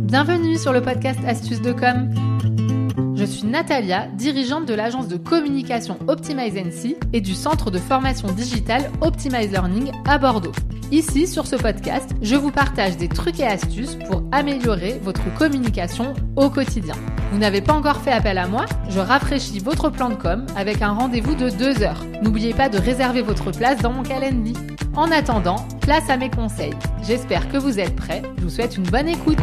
Bienvenue sur le podcast Astuces de com. Je suis Natalia, dirigeante de l'agence de communication Optimize NC et du centre de formation digitale Optimize Learning à Bordeaux. Ici, sur ce podcast, je vous partage des trucs et astuces pour améliorer votre communication au quotidien. Vous n'avez pas encore fait appel à moi? Je rafraîchis votre plan de com avec un rendez-vous de 2 heures. N'oubliez pas de réserver votre place dans mon calendrier. En attendant, place à mes conseils. J'espère que vous êtes prêts. Je vous souhaite une bonne écoute.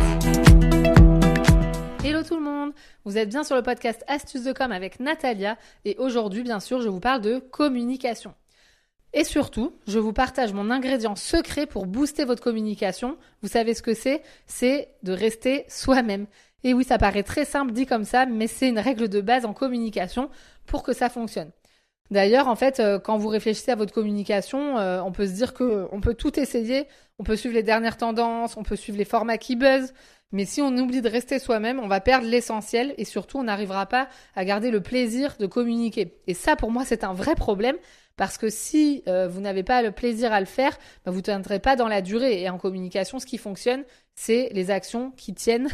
Hello tout le monde, vous êtes bien sur le podcast Astuces de com avec Natalia et aujourd'hui, bien sûr, je vous parle de communication. Et surtout, je vous partage mon ingrédient secret pour booster votre communication. Vous savez ce que c'est? C'est de rester soi-même. Et oui, ça paraît très simple dit comme ça, mais c'est une règle de base en communication pour que ça fonctionne. D'ailleurs, en fait, quand vous réfléchissez à votre communication, on peut se dire qu'on peut tout essayer. On peut suivre les dernières tendances, on peut suivre les formats qui buzzent. Mais si on oublie de rester soi-même, on va perdre l'essentiel et surtout, on n'arrivera pas à garder le plaisir de communiquer. Et ça, pour moi, c'est un vrai problème parce que si vous n'avez pas le plaisir à le faire, vous ne tiendrez pas dans la durée. Et en communication, ce qui fonctionne, c'est les actions qui tiennent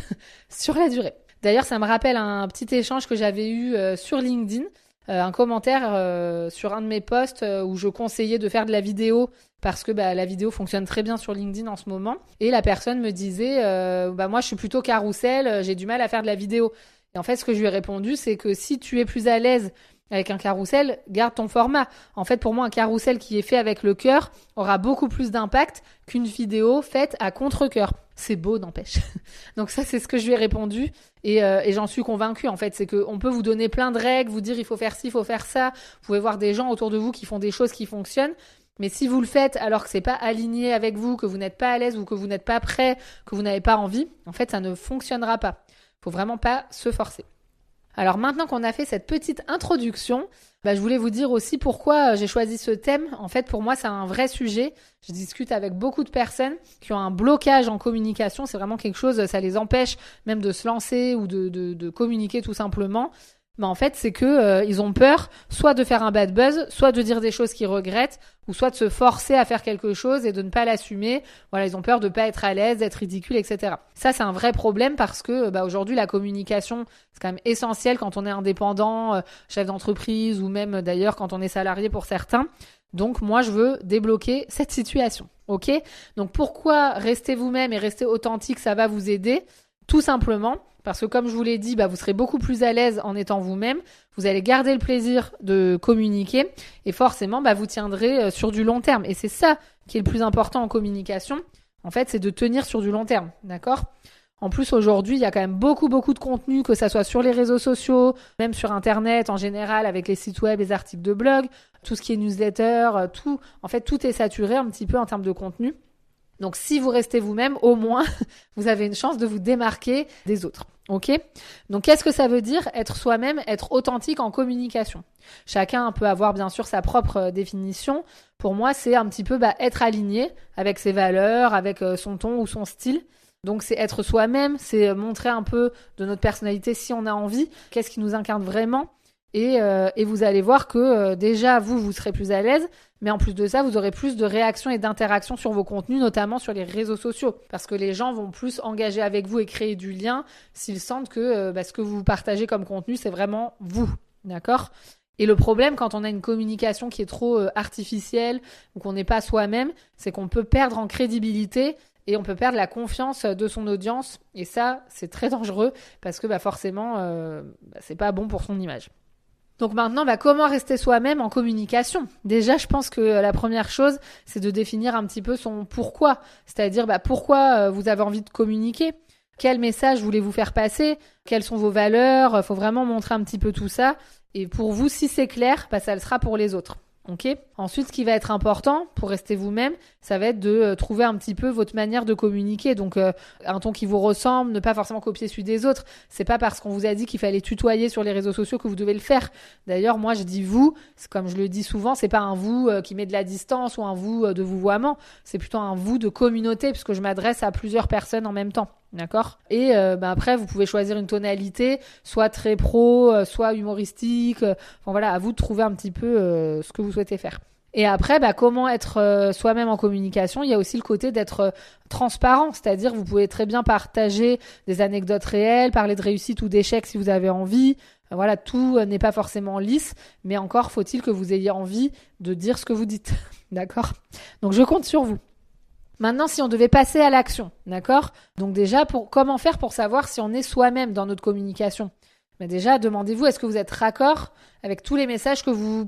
sur la durée. D'ailleurs, ça me rappelle un petit échange que j'avais eu sur LinkedIn. Un commentaire sur un de mes posts où je conseillais de faire de la vidéo parce que la vidéo fonctionne très bien sur LinkedIn en ce moment. Et la personne me disait moi je suis plutôt carrousel, j'ai du mal à faire de la vidéo. Et en fait ce que je lui ai répondu c'est que si tu es plus à l'aise avec un carrousel, garde ton format. En fait, pour moi, un carrousel qui est fait avec le cœur aura beaucoup plus d'impact qu'une vidéo faite à contre-cœur. C'est beau, n'empêche. Donc ça, c'est ce que je lui ai répondu et j'en suis convaincue. En fait, c'est qu'on peut vous donner plein de règles, vous dire il faut faire ci, il faut faire ça. Vous pouvez voir des gens autour de vous qui font des choses qui fonctionnent. Mais si vous le faites alors que c'est pas aligné avec vous, que vous n'êtes pas à l'aise ou que vous n'êtes pas prêt, que vous n'avez pas envie, en fait, ça ne fonctionnera pas. Faut vraiment pas se forcer. Alors maintenant qu'on a fait cette petite introduction, je voulais vous dire aussi pourquoi j'ai choisi ce thème. En fait, pour moi, c'est un vrai sujet. Je discute avec beaucoup de personnes qui ont un blocage en communication. C'est vraiment quelque chose, ça les empêche même de se lancer ou de communiquer tout simplement. Mais en fait, c'est que ils ont peur soit de faire un bad buzz, soit de dire des choses qu'ils regrettent, ou soit de se forcer à faire quelque chose et de ne pas l'assumer. Voilà, ils ont peur de pas être à l'aise, d'être ridicule, etc. Ça, c'est un vrai problème parce que aujourd'hui, la communication, c'est quand même essentiel quand on est indépendant, chef d'entreprise ou même d'ailleurs quand on est salarié pour certains. Donc moi, je veux débloquer cette situation. Ok ? Donc pourquoi rester vous-même et rester authentique, ça va vous aider ? Tout simplement parce que comme je vous l'ai dit, vous serez beaucoup plus à l'aise en étant vous-même. Vous allez garder le plaisir de communiquer et forcément, vous tiendrez sur du long terme. Et c'est ça qui est le plus important en communication. En fait, c'est de tenir sur du long terme, d'accord ? En plus, aujourd'hui, il y a quand même beaucoup de contenu, que ça soit sur les réseaux sociaux, même sur Internet en général, avec les sites web, les articles de blog, tout ce qui est newsletter, tout. En fait, tout est saturé un petit peu en termes de contenu. Donc, si vous restez vous-même, au moins, vous avez une chance de vous démarquer des autres. Ok ? Donc, qu'est-ce que ça veut dire être soi-même, être authentique en communication ? Chacun peut avoir bien sûr sa propre définition. Pour moi, c'est un petit peu être aligné avec ses valeurs, avec son ton ou son style. Donc, c'est être soi-même, c'est montrer un peu de notre personnalité si on a envie, qu'est-ce qui nous incarne vraiment. Et vous allez voir que déjà, vous serez plus à l'aise. Mais en plus de ça, vous aurez plus de réactions et d'interactions sur vos contenus, notamment sur les réseaux sociaux. Parce que les gens vont plus engager avec vous et créer du lien s'ils sentent que ce que vous partagez comme contenu, c'est vraiment vous. D'accord ? Et le problème, quand on a une communication qui est trop artificielle ou qu'on n'est pas soi-même, c'est qu'on peut perdre en crédibilité et on peut perdre la confiance de son audience. Et ça, c'est très dangereux parce que forcément, c'est pas bon pour son image. Donc maintenant, comment rester soi-même en communication ? Déjà, je pense que la première chose, c'est de définir un petit peu son pourquoi. C'est-à-dire pourquoi vous avez envie de communiquer ? Quel message voulez-vous faire passer ? Quelles sont vos valeurs ? Il faut vraiment montrer un petit peu tout ça. Et pour vous, si c'est clair, ça le sera pour les autres. Okay ? Ensuite, ce qui va être important pour rester vous-même, ça va être de trouver un petit peu votre manière de communiquer. Donc, un ton qui vous ressemble, ne pas forcément copier celui des autres. C'est pas parce qu'on vous a dit qu'il fallait tutoyer sur les réseaux sociaux que vous devez le faire. D'ailleurs, moi, je dis vous, comme je le dis souvent, c'est pas un vous qui met de la distance ou un vous de vouvoiement. C'est plutôt un vous de communauté puisque je m'adresse à plusieurs personnes en même temps. D'accord ? Et après, vous pouvez choisir une tonalité, soit très pro, soit humoristique. À vous de trouver un petit peu ce que vous souhaitez faire. Et après, comment être soi-même en communication? Il y a aussi le côté d'être transparent, c'est-à-dire vous pouvez très bien partager des anecdotes réelles, parler de réussite ou d'échecs si vous avez envie. Voilà, tout n'est pas forcément lisse, mais encore faut-il que vous ayez envie de dire ce que vous dites, d'accord? Donc je compte sur vous. Maintenant, si on devait passer à l'action, d'accord? Donc déjà, comment faire pour savoir si on est soi-même dans notre communication? Déjà, demandez-vous, est-ce que vous êtes raccord avec tous les messages que vous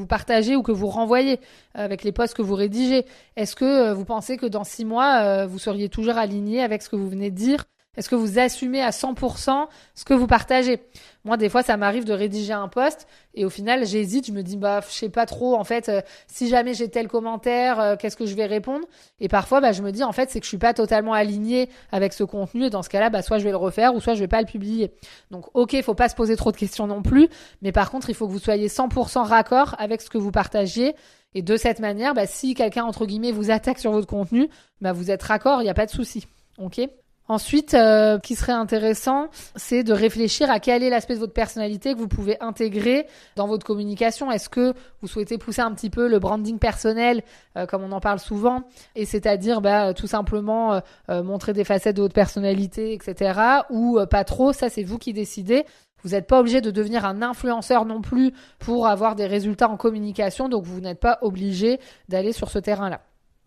partagez ou que vous renvoyez, avec les posts que vous rédigez? Est-ce que vous pensez que dans 6 mois, vous seriez toujours aligné avec ce que vous venez de dire? Est-ce que vous assumez à 100% ce que vous partagez? Moi, des fois, ça m'arrive de rédiger un post et au final, j'hésite. Je me dis, je sais pas trop. En fait, si jamais j'ai tel commentaire, qu'est-ce que je vais répondre? Et parfois, je me dis, en fait, c'est que je suis pas totalement alignée avec ce contenu. Et dans ce cas-là, soit je vais le refaire ou soit je vais pas le publier. Donc, ok, faut pas se poser trop de questions non plus. Mais par contre, il faut que vous soyez 100% raccord avec ce que vous partagez. Et de cette manière, si quelqu'un, entre guillemets, vous attaque sur votre contenu, vous êtes raccord, il n'y a pas de souci. Ok? Ensuite, qui serait intéressant, c'est de réfléchir à quel est l'aspect de votre personnalité que vous pouvez intégrer dans votre communication. Est-ce que vous souhaitez pousser un petit peu le branding personnel, comme on en parle souvent, et c'est-à-dire tout simplement montrer des facettes de votre personnalité, etc. Ou pas trop, ça c'est vous qui décidez. Vous n'êtes pas obligé de devenir un influenceur non plus pour avoir des résultats en communication, donc vous n'êtes pas obligé d'aller sur ce terrain-là.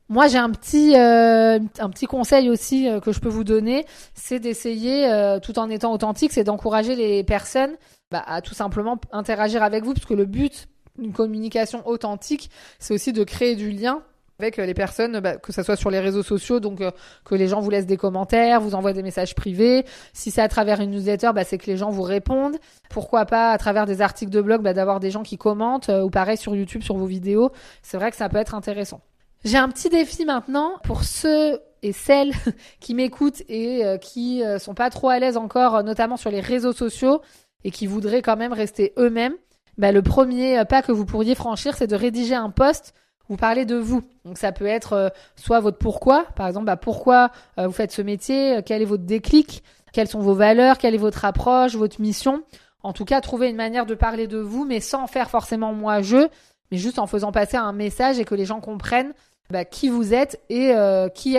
Moi, j'ai un petit conseil aussi que je peux vous donner, c'est d'essayer, tout en étant authentique, c'est d'encourager les personnes à tout simplement interagir avec vous, parce que le but d'une communication authentique, c'est aussi de créer du lien avec les personnes, que ça soit sur les réseaux sociaux, donc que les gens vous laissent des commentaires, vous envoient des messages privés. Si c'est à travers une newsletter, c'est que les gens vous répondent. Pourquoi pas à travers des articles de blog, d'avoir des gens qui commentent, ou pareil sur YouTube, sur vos vidéos. C'est vrai que ça peut être intéressant. J'ai un petit défi maintenant pour ceux et celles qui m'écoutent et qui sont pas trop à l'aise encore, notamment sur les réseaux sociaux et qui voudraient quand même rester eux-mêmes. Le premier pas que vous pourriez franchir, c'est de rédiger un post où vous parlez de vous. Donc ça peut être soit votre pourquoi, par exemple, pourquoi vous faites ce métier, quel est votre déclic, quelles sont vos valeurs, quelle est votre approche, votre mission. En tout cas, trouver une manière de parler de vous, mais sans faire forcément moi-je, mais juste en faisant passer un message et que les gens comprennent qui vous êtes et à qui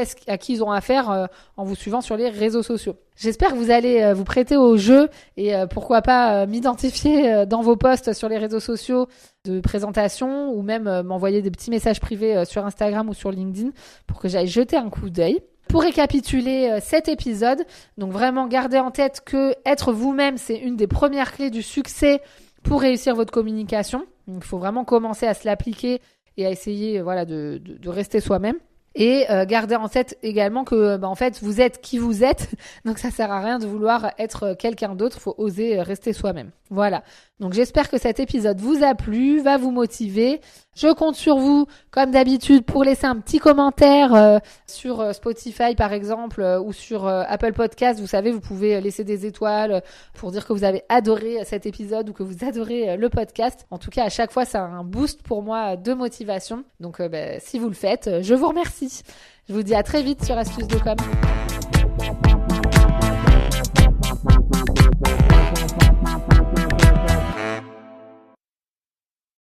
ils ont affaire en vous suivant sur les réseaux sociaux. J'espère que vous allez vous prêter au jeu et pourquoi pas m'identifier dans vos posts sur les réseaux sociaux de présentation ou même m'envoyer des petits messages privés sur Instagram ou sur LinkedIn pour que j'aille jeter un coup d'œil. Pour récapituler cet épisode, donc vraiment gardez en tête que être vous-même, c'est une des premières clés du succès pour réussir votre communication. Donc il faut vraiment commencer à se l'appliquer et à essayer de rester soi-même. Et gardez en tête également que en fait vous êtes qui vous êtes, donc ça sert à rien de vouloir être quelqu'un d'autre, faut oser rester soi-même. Voilà. Donc j'espère que cet épisode vous a plu, va vous motiver. Je compte sur vous comme d'habitude pour laisser un petit commentaire sur Spotify par exemple ou sur Apple Podcast. Vous savez, vous pouvez laisser des étoiles pour dire que vous avez adoré cet épisode ou que vous adorez le podcast. En tout cas, à chaque fois, c'est un boost pour moi de motivation. Donc si vous le faites, je vous remercie. Je vous dis à très vite sur Astuces de Com.